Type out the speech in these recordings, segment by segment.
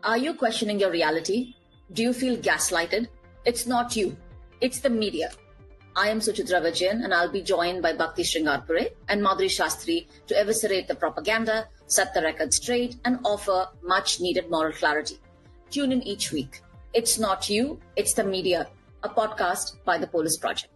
Are you questioning your reality? Do you feel gaslighted? It's not you, it's the media. I am Suchitra Vijayan, and I'll be joined by Bhakti Sringarpure and Madhuri Shastri to eviscerate the propaganda, set the record straight, and offer much needed moral clarity. Tune in each week. It's not you, it's the media, a podcast by the Polis Project.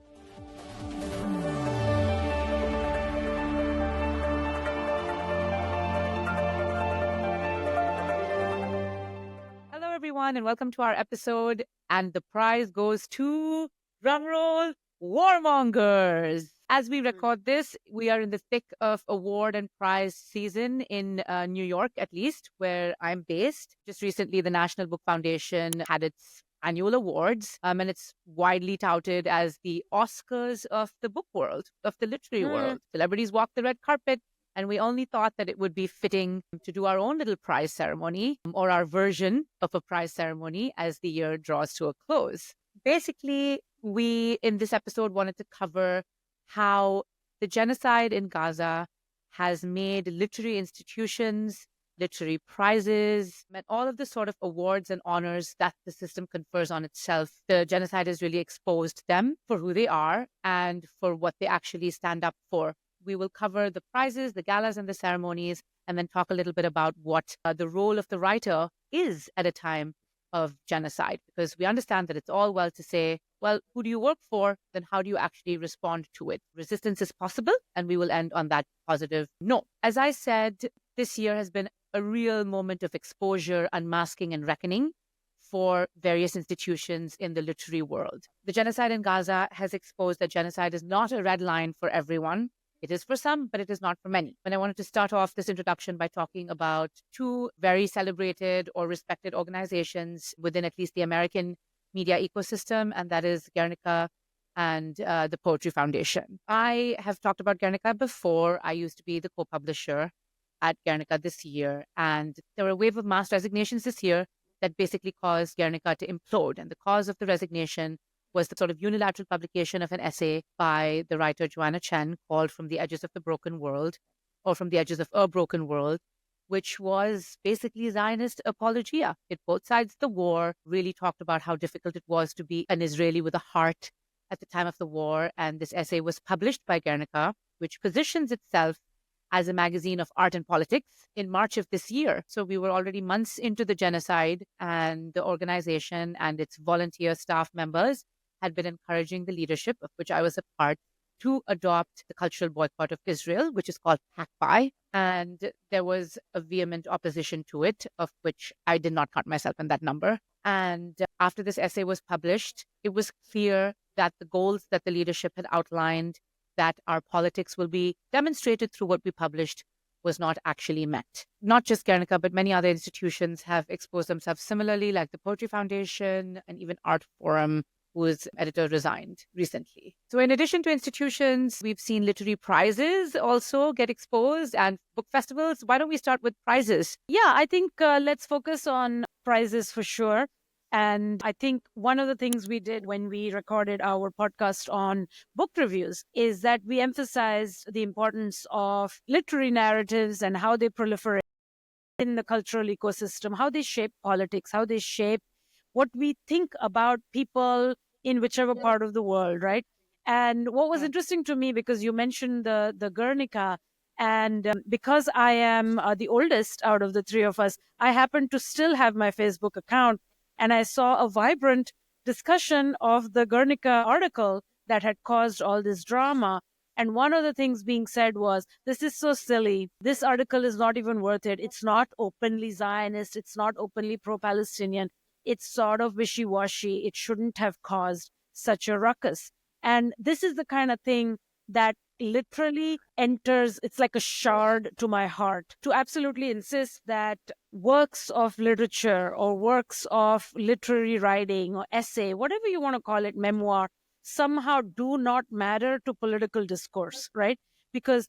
Hello, everyone, and welcome to our episode. And the prize goes to, drumroll, Warmongers. As we record this, we are in the thick of award and prize season in New York, at least, where I'm based. Just recently, the National Book Foundation had its annual awards, and it's widely touted as the Oscars of the book world, of the literary world. Celebrities walk the red carpet, and we only thought that it would be fitting to do our own little prize ceremony, or our version of a prize ceremony, as the year draws to a close. Basically, we, in this episode, wanted to cover how the genocide in Gaza has made literary institutions, literary prizes, and all of the sort of awards and honors that the system confers on itself. The genocide has really exposed them for who they are and for what they actually stand up for. We will cover the prizes, the galas, and the ceremonies, and then talk a little bit about what the role of the writer is at a time of genocide, because we understand that it's all well to say, well, who do you work for? Then how do you actually respond to it? Resistance is possible, and we will end on that positive note. As I said, this year has been a real moment of exposure, unmasking, and reckoning for various institutions in the literary world. The genocide in Gaza has exposed that genocide is not a red line for everyone. It is for some, but it is not for many. And I wanted to start off this introduction by talking about two very celebrated or respected organizations within at least the American media ecosystem, and that is Guernica and the Poetry Foundation. I have talked about Guernica before. I used to be the co-publisher at Guernica this year, and there were a wave of mass resignations this year that basically caused Guernica to implode. And the cause of the resignation was the sort of unilateral publication of an essay by the writer Joanna Chen called From the Edges of the Broken World, or From the Edges of a Broken World, which was basically Zionist apologia. It both sides of the war, really talked about how difficult it was to be an Israeli with a heart at the time of the war. And this essay was published by Guernica, which positions itself as a magazine of art and politics, in March of this year. So we were already months into the genocide, and the organization and its volunteer staff members had been encouraging the leadership, of which I was a part, to adopt the cultural boycott of Israel, which is called Hackby. And there was a vehement opposition to it, of which I did not count myself in that number. And after this essay was published, it was clear that the goals that the leadership had outlined, that our politics will be demonstrated through what we published, was not actually met. Not just Guernica, but many other institutions have exposed themselves similarly, like the Poetry Foundation and even Art Forum, whose editor resigned recently. So in addition to institutions, we've seen literary prizes also get exposed, and book festivals. Why don't we start with prizes? Yeah, I think let's focus on prizes for sure. And I think one of the things we did when we recorded our podcast on book reviews is that we emphasized the importance of literary narratives and how they proliferate in the cultural ecosystem, how they shape politics, how they shape what we think about people in whichever part of the world, right? And what was interesting to me, because you mentioned the Guernica, and because I am the oldest out of the three of us, I happen to still have my Facebook account, and I saw a vibrant discussion of the Guernica article that had caused all this drama. And one of the things being said was, this is so silly. This article is not even worth it. It's not openly Zionist. It's not openly pro-Palestinian. It's sort of wishy-washy. It shouldn't have caused such a ruckus. And this is the kind of thing that literally enters, it's like a shard to my heart, to absolutely insist that works of literature or works of literary writing or essay, whatever you want to call it, memoir, somehow do not matter to political discourse, right? Because,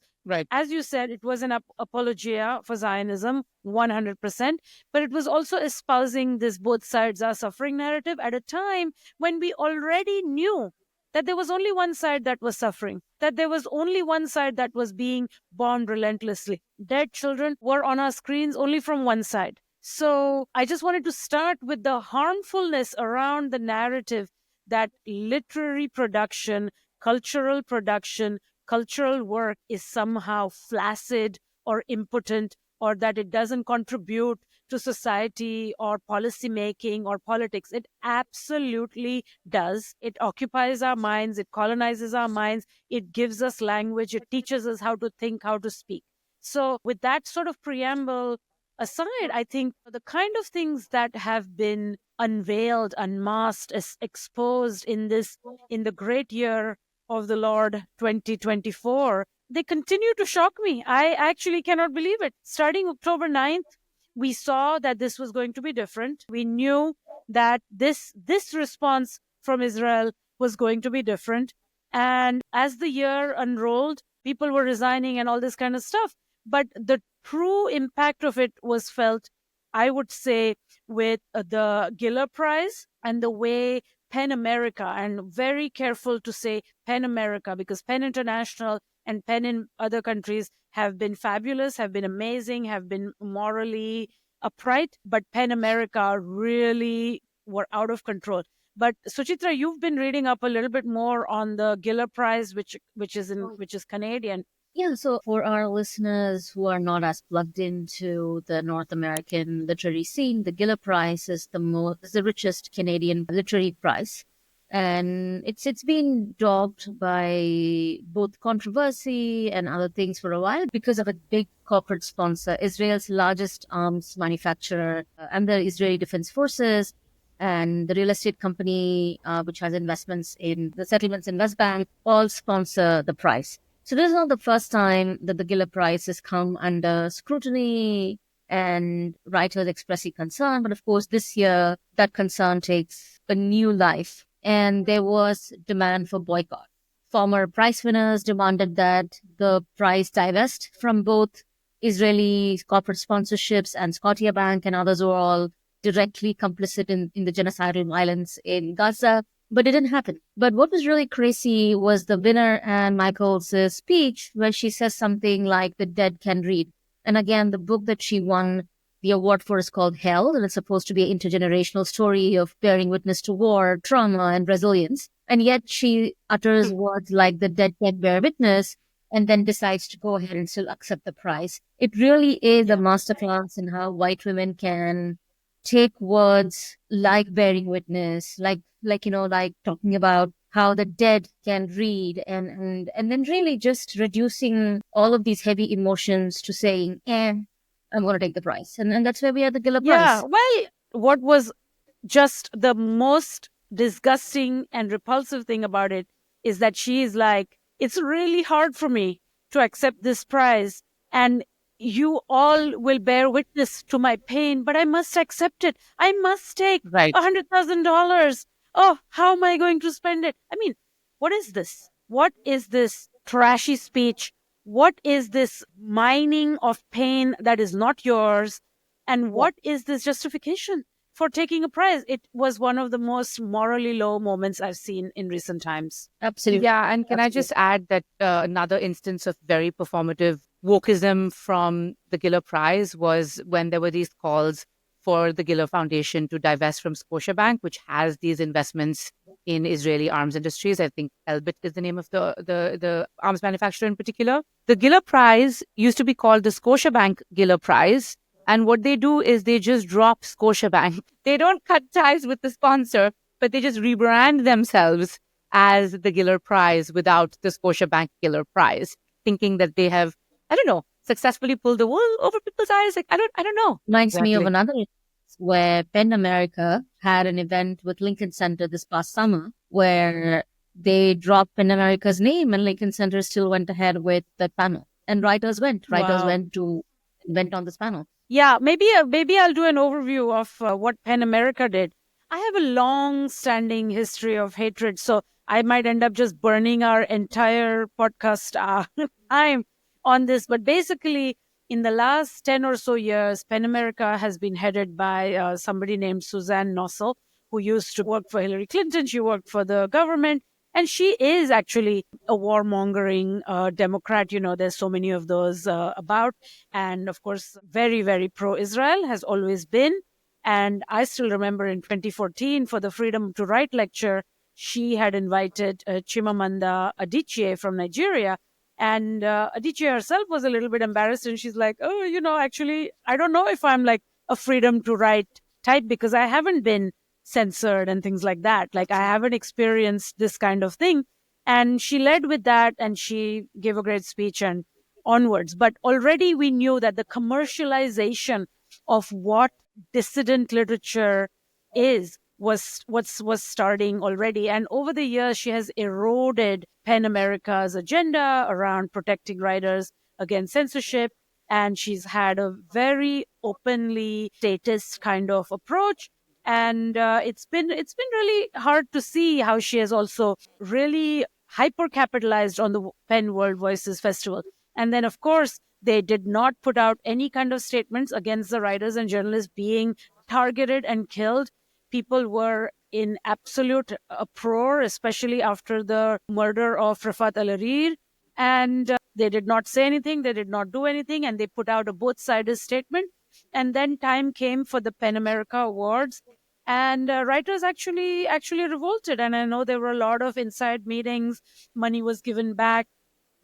as you said, it was an apologia for Zionism, 100%, but it was also espousing this both sides are suffering narrative at a time when we already knew that there was only one side that was suffering, that there was only one side that was being bombed relentlessly. Dead children were on our screens only from one side. So I just wanted to start with the harmfulness around the narrative that literary production, cultural production, cultural work is somehow flaccid or impotent, or that it doesn't contribute to society or policy making or politics. It absolutely does. It occupies our minds, it colonizes our minds, it gives us language, it teaches us how to think, how to speak. So, with that sort of preamble aside, I think the kind of things that have been unveiled, unmasked, exposed in the great year of the Lord 2024, they continue to shock me. I actually cannot believe it. Starting October 9th, we saw that this was going to be different. We knew that this response from Israel was going to be different. And as the year unrolled, people were resigning and all this kind of stuff. But the true impact of it was felt, I would say, with the Giller Prize and the way PEN America, and very careful to say PEN America, because PEN International and PEN in other countries have been fabulous, have been amazing, have been morally upright, but PEN America really were out of control. But Suchitra, you've been reading up a little bit more on the Giller Prize, which is Canadian. Yeah, so for our listeners who are not as plugged into the North American literary scene, the Giller Prize is the richest Canadian literary prize. And it's been dogged by both controversy and other things for a while because of a big corporate sponsor, Israel's largest arms manufacturer, and the Israeli Defense Forces, and the real estate company, which has investments in the settlements in West Bank, all sponsor the prize. So this is not the first time that the Giller Prize has come under scrutiny and writers expressing concern. But of course, this year, that concern takes a new life. And there was demand for boycott. Former prize winners demanded that the prize divest from both Israeli corporate sponsorships, and Scotiabank and others were all directly complicit in the genocidal violence in Gaza. But it didn't happen. But what was really crazy was the winner, Anne Michaels' speech, where she says something like, "The dead can read." And again, the book that she won the award for is called Hell, and it's supposed to be an intergenerational story of bearing witness to war, trauma, and resilience. And yet she utters words like "the dead can bear witness," and then decides to go ahead and still accept the prize. It really is a masterclass in how white women can take words like bearing witness, like talking about how the dead can read, and then really just reducing all of these heavy emotions to saying, I'm going to take the prize. And that's where we are, the Giller Prize. Yeah, well, what was just the most disgusting and repulsive thing about it is that she is like, it's really hard for me to accept this prize, and you all will bear witness to my pain, but I must accept it. I must take $100,000. Oh, how am I going to spend it? I mean, what is this? What is this trashy speech? What is this mining of pain that is not yours? And what is this justification for taking a prize? It was one of the most morally low moments I've seen in recent times. Absolutely. Yeah, and can I just add that another instance of very performative wokeism from the Giller Prize was when there were these calls for the Giller Foundation to divest from Scotiabank, which has these investments in Israeli arms industries. I think Elbit is the name of the arms manufacturer in particular. The Giller Prize used to be called the Scotiabank Giller Prize. And what they do is they just drop Scotiabank. They don't cut ties with the sponsor, but they just rebrand themselves as the Giller Prize without the Scotiabank Giller Prize, thinking that they have, I don't know, successfully pulled the wool over people's eyes. Like, I don't know. Reminds me of another where PEN America had an event with Lincoln Center this past summer where they dropped PEN America's name and Lincoln Center still went ahead with that panel. And writers went on this panel. Yeah, maybe I'll do an overview of what PEN America did. I have a long-standing history of hatred, so I might end up just burning our entire podcast time on this. But basically, in the last 10 or so years, PEN America has been headed by somebody named Suzanne Nossel, who used to work for Hillary Clinton. She worked for the government. And she is actually a warmongering Democrat. There's so many of those about. And of course, very, very pro-Israel has always been. And I still remember in 2014 for the Freedom to Write lecture, she had invited Chimamanda Adichie from Nigeria. And Adichie herself was a little bit embarrassed. And she's like, oh, actually, I don't know if I'm like a Freedom to Write type because I haven't been censored and things like that. Like I haven't experienced this kind of thing. And she led with that and she gave a great speech and onwards. But already we knew that the commercialization of what dissident literature was starting already. And over the years, she has eroded PEN America's agenda around protecting writers against censorship. And she's had a very openly statist kind of approach. And it's been really hard to see how she has also really hyper capitalized on the PEN World Voices Festival. And then, of course, they did not put out any kind of statements against the writers and journalists being targeted and killed. People were in absolute uproar, especially after the murder of Rafat Al-Harir. And they did not say anything. They did not do anything. And they put out a both-sided statement. And then time came for the PEN America Awards. And writers actually revolted. And I know there were a lot of inside meetings. Money was given back.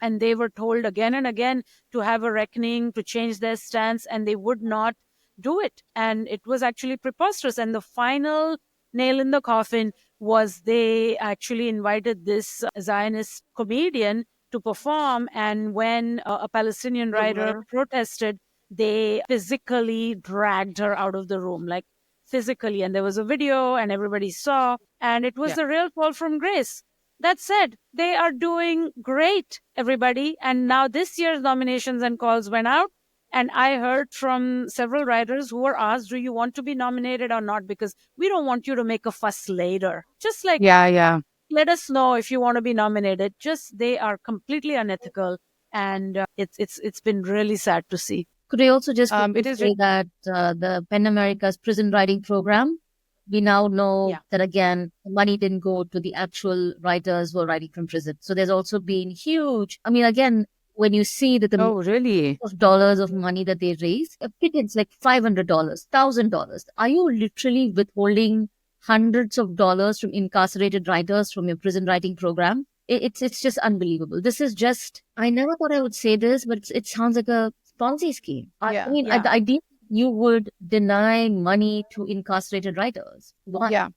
And they were told again and again to have a reckoning, to change their stance, and they would not do it. And it was actually preposterous. And the final nail in the coffin was they actually invited this Zionist comedian to perform. And when a Palestinian writer protested, they physically dragged her out of the room, like physically. And there was a video and everybody saw. And it was a real fall from grace. That said, they are doing great, everybody. And now this year's nominations and calls went out. And I heard from several writers who were asked, do you want to be nominated or not? Because we don't want you to make a fuss later. Just like, let us know if you want to be nominated. Just they are completely unethical. And it's been really sad to see. Could I also just say that the PEN America's prison writing program, we now know that, again, money didn't go to the actual writers who are writing from prison. So there's also been huge, I mean, again, when you see that the of dollars of money that they raise, it's like $500, $1,000. Are you literally withholding hundreds of dollars from incarcerated writers from your prison writing program? It's just unbelievable. This is just, I never thought I would say this, but it sounds like a Ponzi scheme. I mean, the idea you would deny money to incarcerated writers. Why?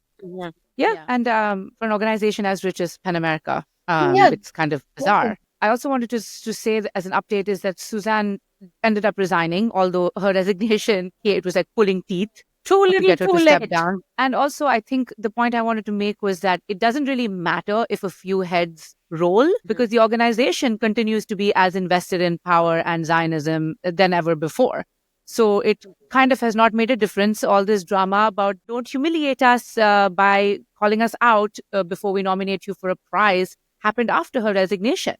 And for an organization as rich as PEN America, it's kind of bizarre. I also wanted to say that as an update is that Suzanne ended up resigning, although her resignation, it was like pulling teeth. Too little, too late. Step down. And also, I think the point I wanted to make was that it doesn't really matter if a few heads roll, because the organization continues to be as invested in power and Zionism than ever before. So it kind of has not made a difference. All this drama about don't humiliate us by calling us out before we nominate you for a prize happened after her resignation.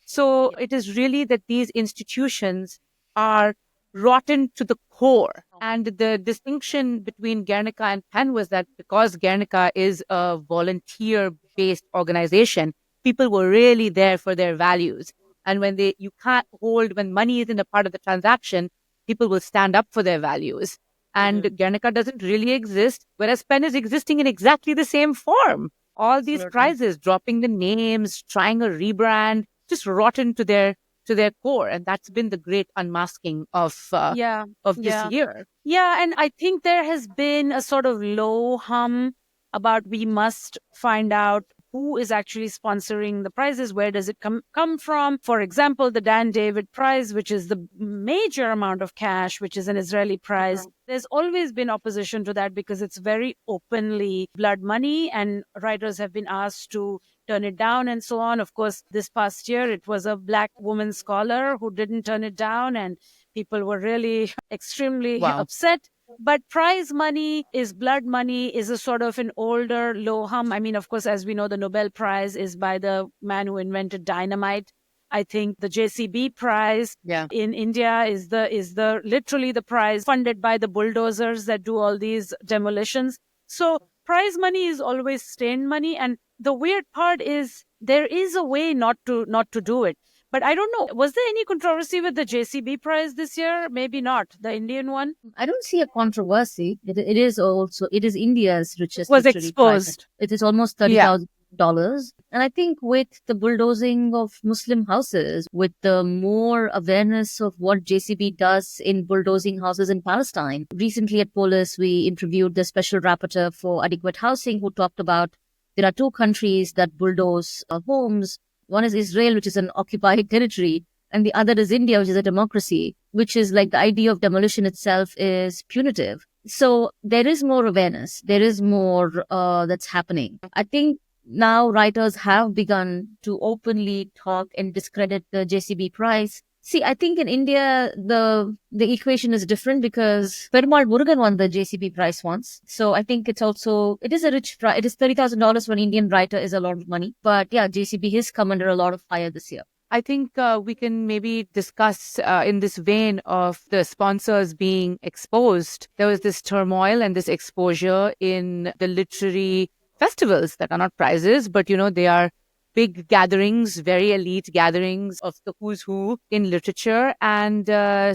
So it is really that these institutions are rotten to the core. And the distinction between Guernica and PEN was that because Guernica is a volunteer-based organization, people were really there for their values. And when when money isn't a part of the transaction, people will stand up for their values. And Guernica doesn't really exist, whereas PEN is existing in exactly the same form. All these prizes, dropping the names, trying a rebrand, just rotten to their core. And that's been the great unmasking of this year. Yeah, and I think there has been a sort of low hum about we must find out who is actually sponsoring the prizes, where does it come from? For example, the Dan David Prize, which is the major amount of cash, which is an Israeli prize. There's always been opposition to that because it's very openly blood money, and writers have been asked to turn it down and so on. Of course, this past year, it was a Black woman scholar who didn't turn it down, and people were really extremely upset. But prize money is blood money, is a sort of an older, low hum. I mean, of course, as we know, the Nobel Prize is by the man who invented dynamite. I think the JCB Prize in India is the literally the prize funded by the bulldozers that do all these demolitions. So prize money is always stained money. And the weird part is there is a way not to do it. But I don't know, was there any controversy with the JCB prize this year? Maybe not, the Indian one. I don't see a controversy. It is India's richest Was literary prize. exposed. It is almost $30,000. And I think with the bulldozing of Muslim houses, with the more awareness of what JCB does in bulldozing houses in Palestine. Recently at Polis, we interviewed the special rapporteur for adequate housing who talked about there are two countries that bulldoze homes. One is Israel, which is an occupied territory, and the other is India, which is a democracy, which is like the idea of demolition itself is punitive. So there is more awareness. There is more that's happening. I think now writers have begun to openly talk and discredit the JCB prize. See, I think in India, the equation is different because Perumal Murugan won the JCB prize once. So I think it is a rich prize. It is $30,000 for an Indian writer is a lot of money. But yeah, JCB has come under a lot of fire this year. I think we can maybe discuss in this vein of the sponsors being exposed. There was this turmoil and this exposure in the literary festivals that are not prizes, but, they are big gatherings, very elite gatherings of the who's who in literature, and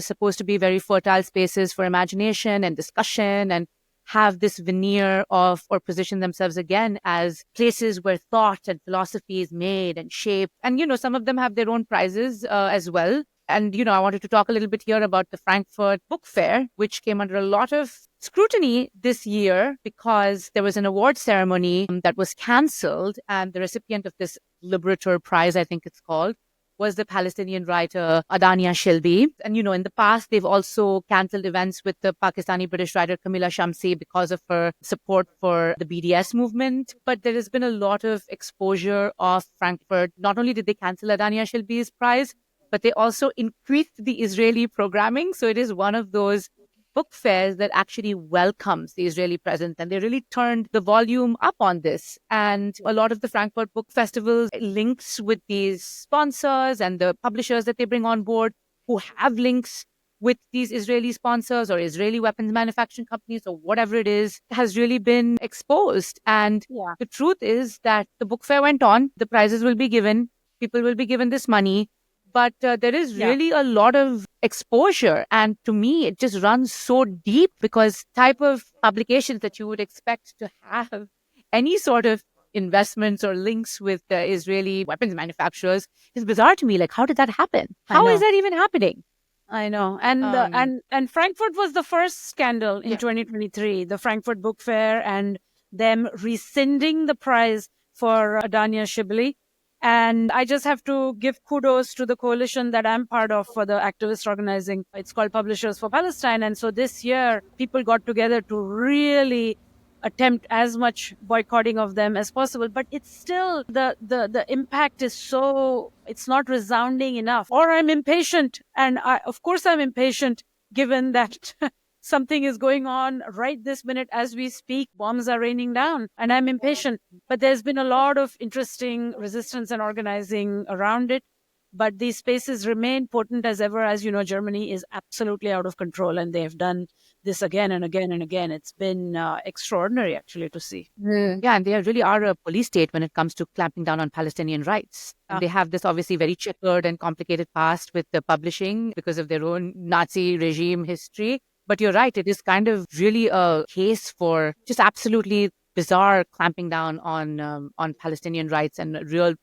supposed to be very fertile spaces for imagination and discussion, and have this veneer of, or position themselves again as places where thought and philosophy is made and shaped. And, some of them have their own prizes as well. And, I wanted to talk a little bit here about the Frankfurt Book Fair, which came under a lot of scrutiny this year because there was an award ceremony that was cancelled, and the recipient of this Liberator Prize, I think it's called, was the Palestinian writer Adania Shilbi. And, in the past, they've also cancelled events with the Pakistani-British writer Kamila Shamsi because of her support for the BDS movement. But there has been a lot of exposure of Frankfurt. Not only did they cancel Adania Shilbi's prize, but they also increased the Israeli programming. So it is one of those book fairs that actually welcomes the Israeli presence, and they really turned the volume up on this. And a lot of the Frankfurt Book Festival links with these sponsors and the publishers that they bring on board who have links with these Israeli sponsors or Israeli weapons manufacturing companies or whatever it is, has really been exposed. And the truth is that the book fair went on, the prizes will be given, people will be given this money, but there is really a lot of exposure. And to me, it just runs so deep because type of publications that you would expect to have any sort of investments or links with the Israeli weapons manufacturers is bizarre to me. Like, how did that happen? How is that even happening? I know. And Frankfurt was the first scandal in 2023, the Frankfurt Book Fair and them rescinding the prize for Adania Shibli. And I just have to give kudos to the coalition that I'm part of for the activist organizing. It's called Publishers for Palestine. And so this year, people got together to really attempt as much boycotting of them as possible. But it's still, the impact is so, it's not resounding enough. Or I'm impatient. And of course I'm impatient, given that something is going on right this minute as we speak. Bombs are raining down and I'm impatient. But there's been a lot of interesting resistance and organizing around it. But these spaces remain potent as ever. As you know, Germany is absolutely out of control and they've done this again and again and again. It's been extraordinary, actually, to see. Yeah, and they really are a police state when it comes to clamping down on Palestinian rights. And they have this obviously very checkered and complicated past with the publishing because of their own Nazi regime history. But you're right, it is kind of really a case for just absolutely bizarre clamping down on Palestinian rights and real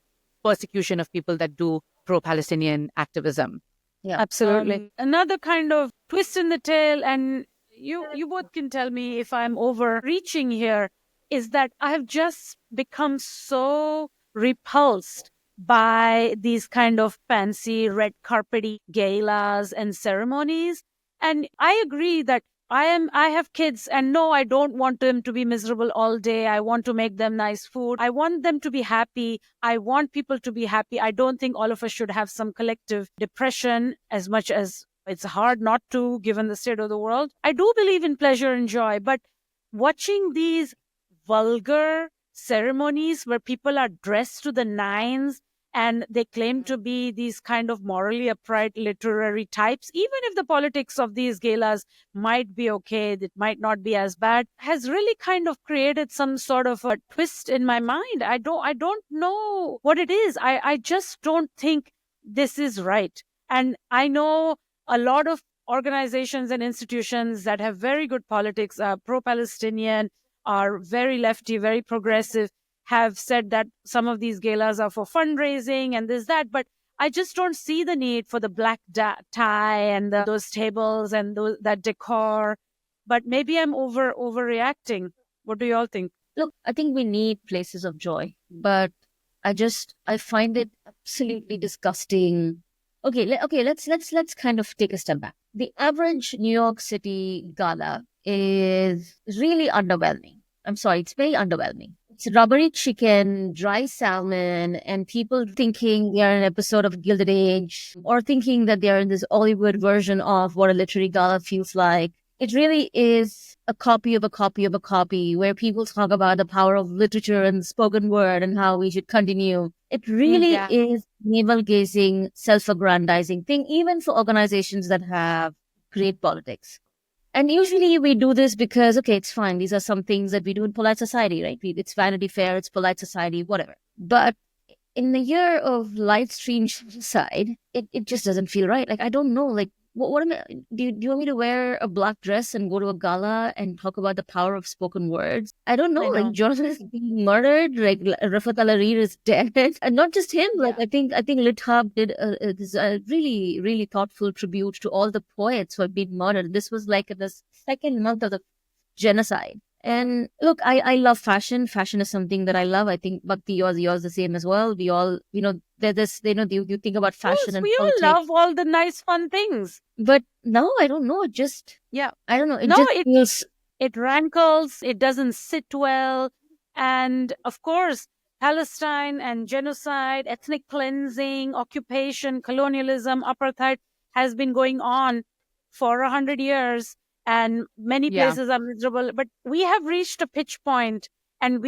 persecution of people that do pro-Palestinian activism. Yeah, absolutely. Another kind of twist in the tail, and you both can tell me if I'm overreaching here, is that I've just become so repulsed by these kind of fancy red carpety galas and ceremonies. And I agree that I have kids, and no, I don't want them to be miserable all day. I want to make them nice food. I want them to be happy. I want people to be happy. I don't think all of us should have some collective depression, as much as it's hard not to, given the state of the world. I do believe in pleasure and joy, but watching these vulgar ceremonies where people are dressed to the nines and they claim to be these kind of morally upright literary types, even if the politics of these galas might be okay, it might not be as bad, has really kind of created some sort of a twist in my mind. I don't know what it is. I just don't think this is right. And I know a lot of organizations and institutions that have very good politics, are pro-Palestinian, are very lefty, very progressive, have said that some of these galas are for fundraising and this, that, but I just don't see the need for the black tie and those tables and that decor. But maybe I'm overreacting. What do you all think? Look, I think we need places of joy, but I find it absolutely disgusting. Okay, let's kind of take a step back. The average New York City gala is really underwhelming. I'm sorry, it's very underwhelming. It's rubbery chicken, dry salmon, and people thinking they're in an episode of Gilded Age, or thinking that they're in this Hollywood version of what a literary gala feels like. It really is a copy of a copy of a copy, where people talk about the power of literature and spoken word and how we should continue. It really is navel-gazing, self-aggrandizing thing, even for organizations that have great politics. And usually we do this because, okay, it's fine. These are some things that we do in polite society, right? It's Vanity Fair, it's polite society, whatever. But in the year of live stream genocide, it just doesn't feel right. Like, I don't know, like, what am I, do you want me to wear a black dress and go to a gala and talk about the power of spoken words? I don't know. Like, Jonathan is being murdered. Like, Rafat Al-Harir is dead. And not just him. Like, I think Lit Hub did a really, really thoughtful tribute to all the poets who have been murdered. This was like the second month of the genocide. And look, I love fashion. Fashion is something that I love. I think, Bhakti, yours the same as well. We all, there's this, you think about fashion and we politics. all love all the nice, fun things. But no, I don't know. I don't know. It rankles. It doesn't sit well. And of course, Palestine and genocide, ethnic cleansing, occupation, colonialism, apartheid has been going on for 100 years. And many places are miserable, but we have reached a pitch point, and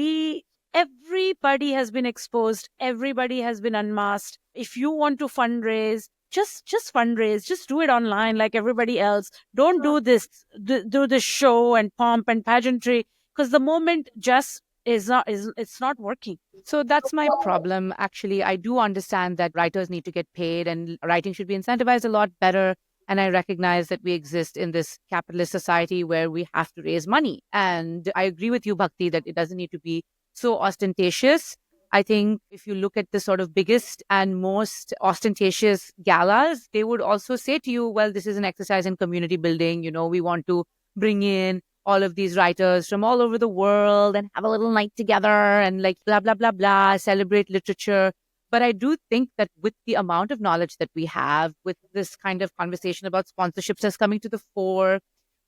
everybody has been exposed. Everybody has been unmasked. If you want to fundraise, just fundraise. Just do it online like everybody else. Don't do this show and pomp and pageantry, because the moment just it's not working. So that's my problem. Actually, I do understand that writers need to get paid and writing should be incentivized a lot better. And I recognize that we exist in this capitalist society where we have to raise money. And I agree with you, Bhakti, that it doesn't need to be so ostentatious. I think if you look at the sort of biggest and most ostentatious galas, they would also say to you, well, this is an exercise in community building. We want to bring in all of these writers from all over the world and have a little night together and like blah, blah, blah, blah, celebrate literature. But I do think that with the amount of knowledge that we have, with this kind of conversation about sponsorships that's coming to the fore,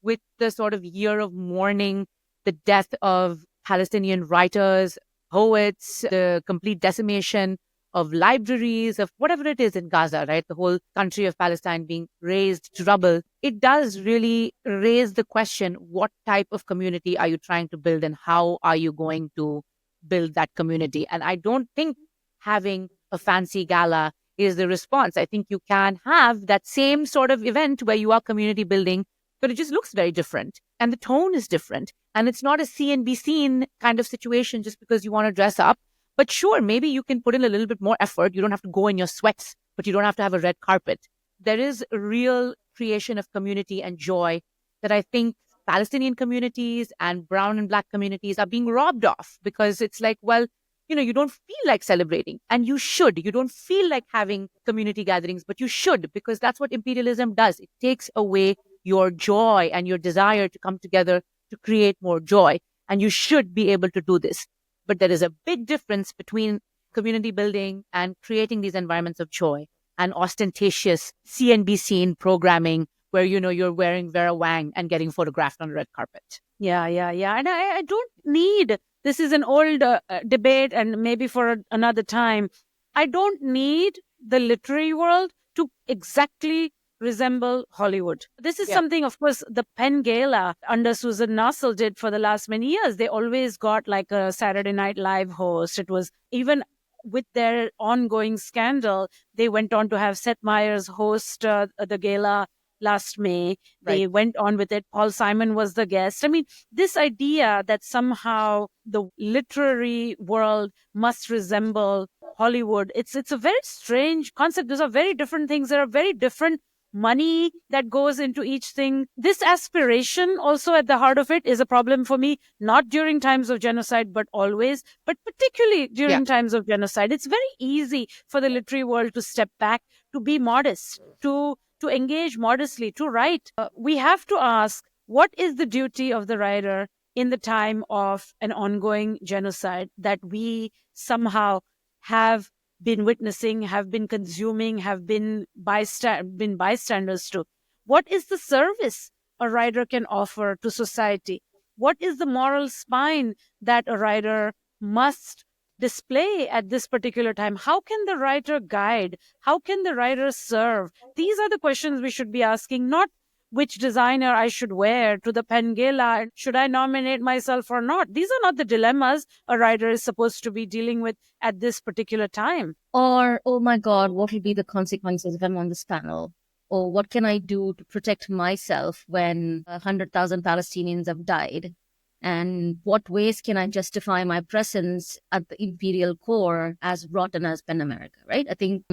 with the sort of year of mourning, the death of Palestinian writers, poets, the complete decimation of libraries, of whatever it is in Gaza, right? The whole country of Palestine being razed to rubble. It does really raise the question, what type of community are you trying to build and how are you going to build that community? And I don't think having a fancy gala is the response. I think you can have that same sort of event where you are community building, but it just looks very different. And the tone is different. And it's not a see and be seen kind of situation just because you want to dress up. But sure, maybe you can put in a little bit more effort. You don't have to go in your sweats, but you don't have to have a red carpet. There is a real creation of community and joy that I think Palestinian communities and brown and black communities are being robbed of, because it's like, well, you don't feel like celebrating, and you should. You don't feel like having community gatherings, but you should, because that's what imperialism does. It takes away your joy and your desire to come together to create more joy. And you should be able to do this. But there is a big difference between community building and creating these environments of joy and ostentatious CNBC programming where, you're wearing Vera Wang and getting photographed on a red carpet. Yeah. And I don't need, this is an old debate and maybe for another time. I don't need the literary world to exactly resemble Hollywood. This is something, of course, the Penn Gala under Susan Nassel did for the last many years. They always got like a Saturday Night Live host. It was even with their ongoing scandal, they went on to have Seth Meyers host the gala last May. They went on with it. Paul Simon was the guest. I mean, this idea that somehow the literary world must resemble Hollywood, it's a very strange concept. Those are very different things. There are very different money that goes into each thing. This aspiration also at the heart of it is a problem for me, not during times of genocide, but always, but particularly during times of genocide. It's very easy for the literary world to step back, to be modest, to engage modestly, to write. We have to ask, what is the duty of the writer in the time of an ongoing genocide that we somehow have been witnessing, have been consuming, have been bystanders to? What is the service a writer can offer to society? What is the moral spine that a writer must display at this particular time? How can the writer guide? How can the writer serve? These are the questions we should be asking, not which designer I should wear to the Pen Gala, should I nominate myself or not? These are not the dilemmas a writer is supposed to be dealing with at this particular time. Or, oh my God, what will be the consequences if I'm on this panel? Or what can I do to protect myself when 100,000 Palestinians have died? And what ways can I justify my presence at the imperial core as rotten as Pen America, right? I think,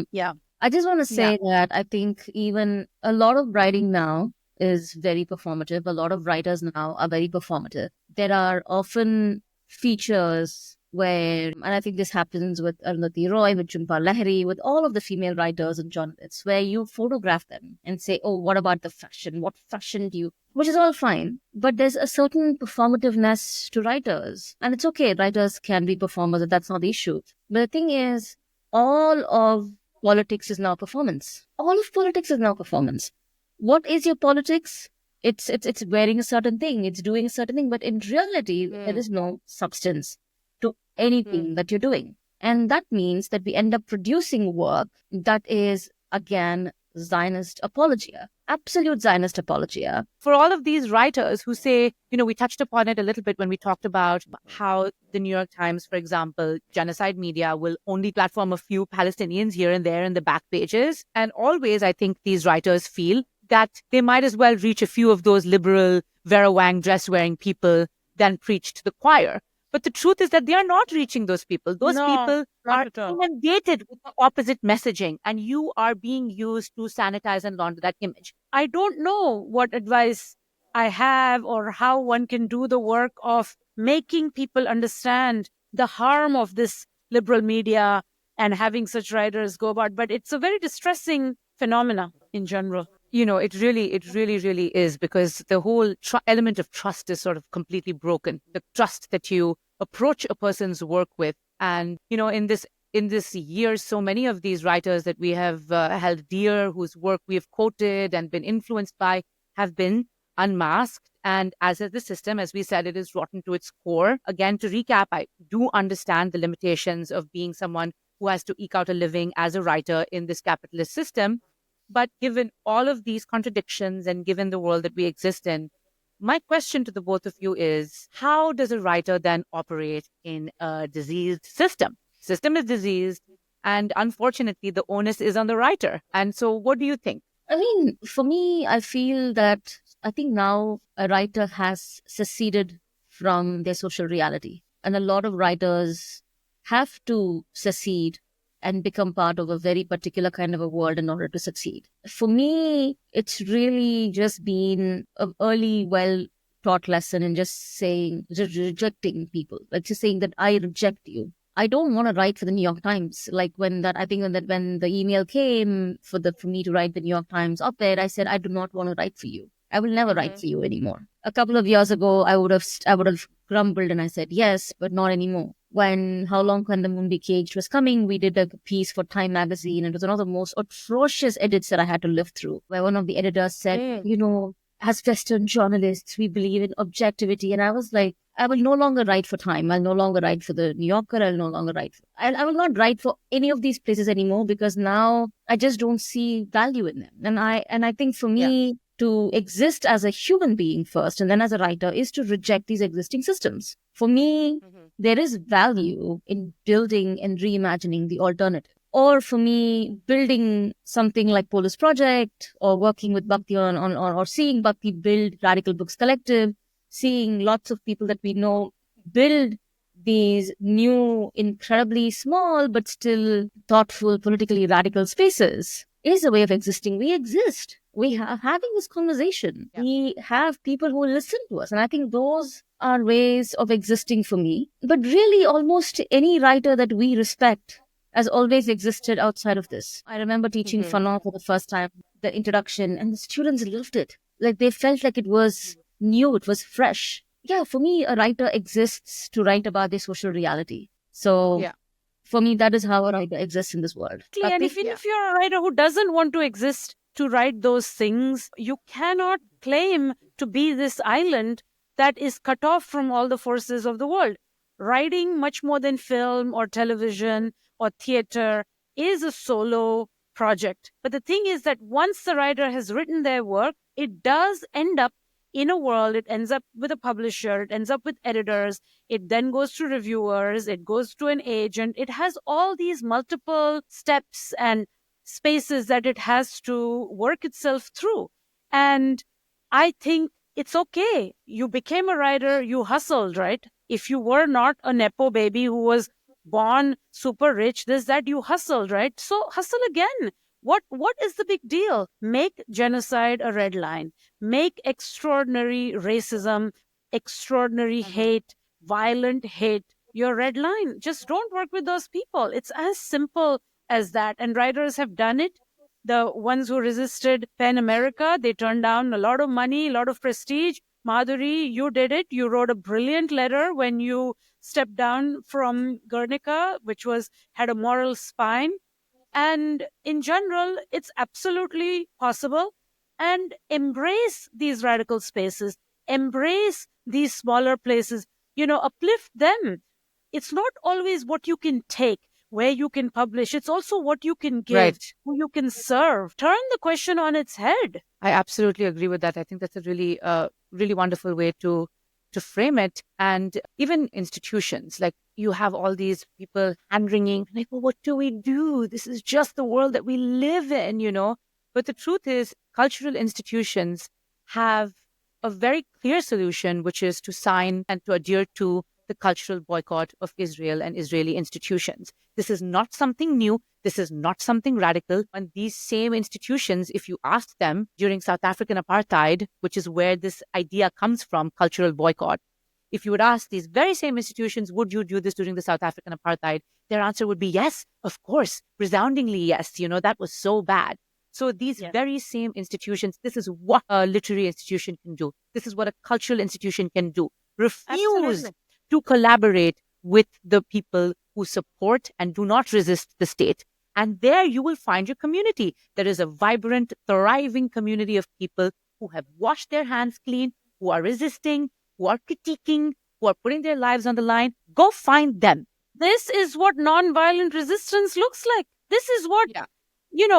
I just want to say that I think even a lot of writing now is very performative. A lot of writers now are very performative. There are often features where, and I think this happens with Arundhati Roy, with Jhumpa Lahiri, with all of the female writers and journalists, where you photograph them and say, oh, what about the fashion? What fashion do you, which is all fine. But there's a certain performativeness to writers. And it's okay, writers can be performers, that's not the issue. But the thing is, all of politics is now performance. All of politics is now performance. What is your politics? It's wearing a certain thing, it's doing a certain thing, but in reality, there is no substance to anything that you're doing. And that means that we end up producing work that is, again, Zionist apologia, absolute Zionist apologia. For all of these writers who say, we touched upon it a little bit when we talked about how the New York Times, for example, genocide media will only platform a few Palestinians here and there in the back pages. And always, I think these writers feel that they might as well reach a few of those liberal Vera Wang dress-wearing people than preach to the choir. But the truth is that they are not reaching those people. Those people are inundated with the opposite messaging, and you are being used to sanitize and launder that image. I don't know what advice I have or how one can do the work of making people understand the harm of this liberal media and having such writers go about. But it's a very distressing phenomena in general. It really is, because the whole element of trust is sort of completely broken. The trust that you approach a person's work with. And, in this year, so many of these writers that we have held dear, whose work we have quoted and been influenced by, have been unmasked. And as is the system, as we said, it is rotten to its core. Again, to recap, I do understand the limitations of being someone who has to eke out a living as a writer in this capitalist system. But given all of these contradictions and given the world that we exist in, my question to the both of you is, how does a writer then operate in a diseased system? System is diseased, and unfortunately, the onus is on the writer. And so what do you think? I mean, for me, I feel that I think now a writer has seceded from their social reality. And a lot of writers have to secede and become part of a very particular kind of a world in order to succeed. For me, it's really just been an early, well-taught lesson in just rejecting people, like just saying that I reject you. I don't want to write for the New York Times. Like when the email came for me to write the New York Times op-ed, I said, I do not want to write for you. I will never write for you anymore. A couple of years ago, I would have grumbled and I said, yes, but not anymore. When How Long Can the Moon Be Caged was coming, we did a piece for Time magazine. And it was one of the most atrocious edits that I had to live through, where one of the editors said, as Western journalists, we believe in objectivity. And I was like, I will no longer write for Time. I'll no longer write for the New Yorker. I'll no longer write. I will not write for any of these places anymore, because now I just don't see value in them. And I think for me, to exist as a human being first and then as a writer is to reject these existing systems. For me, there is value in building and reimagining the alternative. Or for me, building something like Polis Project or working with Bhakti or seeing Bhakti build Radical Books Collective, seeing lots of people that we know build these new, incredibly small, but still thoughtful, politically radical spaces is a way of existing. We exist. We are having this conversation. Yeah. We have people who listen to us. And I think those are ways of existing for me. But really, almost any writer that we respect has always existed outside of this. I remember teaching Fanon for the first time, the introduction, and the students loved it. Like they felt like it was new, it was fresh. Yeah, for me, a writer exists to write about their social reality. So for me, that is how a writer exists in this world. And if you're a writer who doesn't want to exist to write those things, you cannot claim to be this island that is cut off from all the forces of the world. Writing, much more than film or television or theater, is a solo project. But the thing is that once the writer has written their work, it does end up in a world. It ends up with a publisher, it ends up with editors, it then goes to reviewers, it goes to an agent. It has all these multiple steps and spaces that it has to work itself through. And I think it's okay. You became a writer, you hustled, right? If you were not a Nepo baby who was born super rich, that you hustled, right? So hustle again. What is the big deal? Make genocide a red line. Make extraordinary racism, extraordinary hate, violent hate your red line. Just don't work with those people. It's as simple as that. And writers have done it. The ones who resisted PEN America, they turned down a lot of money, a lot of prestige. Madhuri, you did it. You wrote a brilliant letter when you stepped down from Guernica, which had a moral spine. And in general, it's absolutely possible. And embrace these radical spaces. Embrace these smaller places. Uplift them. It's not always what you can take, where you can publish. It's also what you can give, who you can serve. Turn the question on its head. I absolutely agree with that. I think that's a really, really wonderful way to frame it. And even institutions, like you have all these people hand-wringing, like, well, what do we do? This is just the world that we live in, But the truth is, cultural institutions have a very clear solution, which is to sign and to adhere to the cultural boycott of Israel and Israeli institutions. This is not something new. This is not something radical. And these same institutions, if you ask them during South African apartheid, which is where this idea comes from, cultural boycott, if you would ask these very same institutions, would you do this during the South African apartheid? Their answer would be yes, of course, resoundingly yes. That was so bad. So these very same institutions, this is what a literary institution can do. This is what a cultural institution can do. Refuse to collaborate with the people who support and do not resist the state. And there you will find your community. There is a vibrant, thriving community of people who have washed their hands clean, who are resisting, who are critiquing, who are putting their lives on the line. Go find them. This is what nonviolent resistance looks like. This is what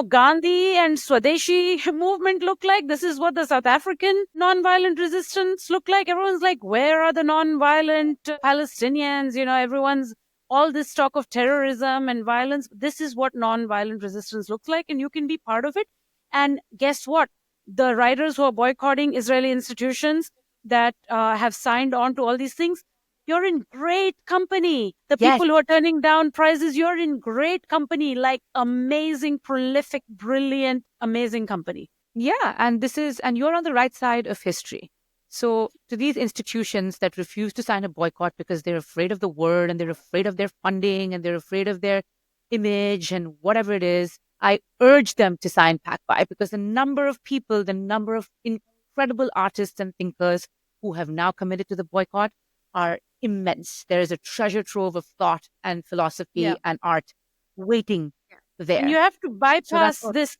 Gandhi and Swadeshi movement look like. This is what the South African nonviolent resistance look like. Everyone's like, where are the nonviolent Palestinians? Everyone's all this talk of terrorism and violence. This is what nonviolent resistance looks like, and you can be part of it. And guess what? The writers who are boycotting Israeli institutions that have signed on to all these things, you're in great company. The people who are turning down prizes, you're in great company, like amazing, prolific, brilliant, amazing company. Yeah, and you're on the right side of history. So to these institutions that refuse to sign a boycott because they're afraid of the word and they're afraid of their funding and they're afraid of their image and whatever it is, I urge them to sign PACBY, because the number of people, the number of incredible artists and thinkers who have now committed to the boycott are immense. There is a treasure trove of thought and philosophy and art waiting there. And you have to bypass this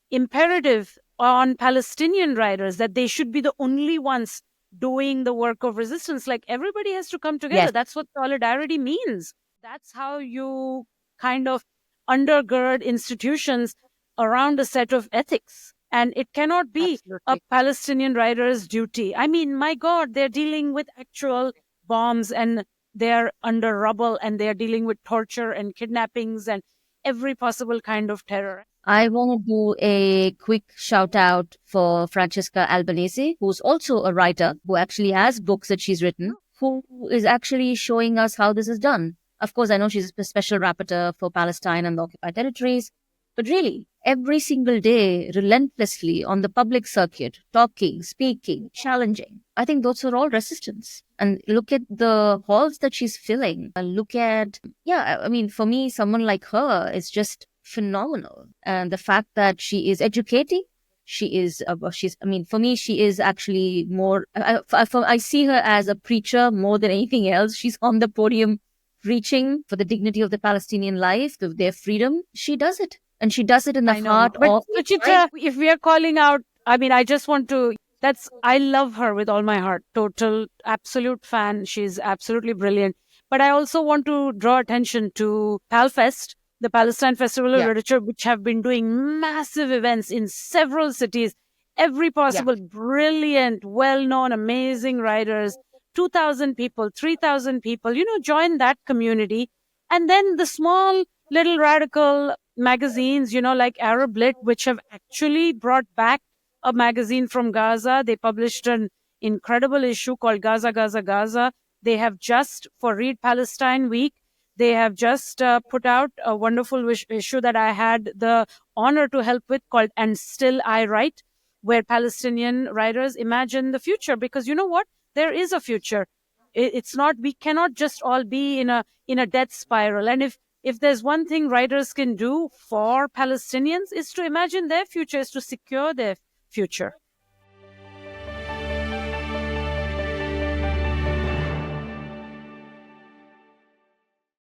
imperative on Palestinian writers that they should be the only ones doing the work of resistance. Like, everybody has to come together. That's what solidarity means. That's how you kind of undergird institutions around a set of ethics. And it cannot be Absolutely. a Palestinian writer's duty. I mean, my God, they're dealing with actual bombs and they're under rubble and they're dealing with torture and kidnappings and every possible kind of terror. I want to do a quick shout out for Francesca Albanese, who's also a writer who actually has books that she's written, who is actually showing us how this is done. Of course, I know she's a special rapporteur for Palestine and the occupied territories, but really, every single day, relentlessly on the public circuit, talking, speaking, challenging. I think those are all resistance. And look at the halls that she's filling. Look at, I mean, for me, someone like her is just phenomenal. And the fact that she is educating, for me, she is actually more, I see her as a preacher more than anything else. She's on the podium preaching for the dignity of the Palestinian life, their freedom. She does it. And she does it in the heart of... Suchitra, if we are calling out, I mean, I just want to... I love her with all my heart. Total, absolute fan. She's absolutely brilliant. But I also want to draw attention to PalFest, the Palestine Festival of Literature, which have been doing massive events in several cities. Every possible brilliant, well-known, amazing writers, 2,000 people, 3,000 people, join that community. And then the small little radical magazines, like Arab Lit, which have actually brought back a magazine from Gaza. They published an incredible issue called Gaza, Gaza, Gaza. They have just, for Read Palestine Week, they have just put out a wonderful issue that I had the honor to help with called And Still I Write, where Palestinian writers imagine the future. Because you know what? There is a future. It's not, we cannot just all be in a death spiral. And if there's one thing writers can do for Palestinians is to imagine their future, is to secure their future.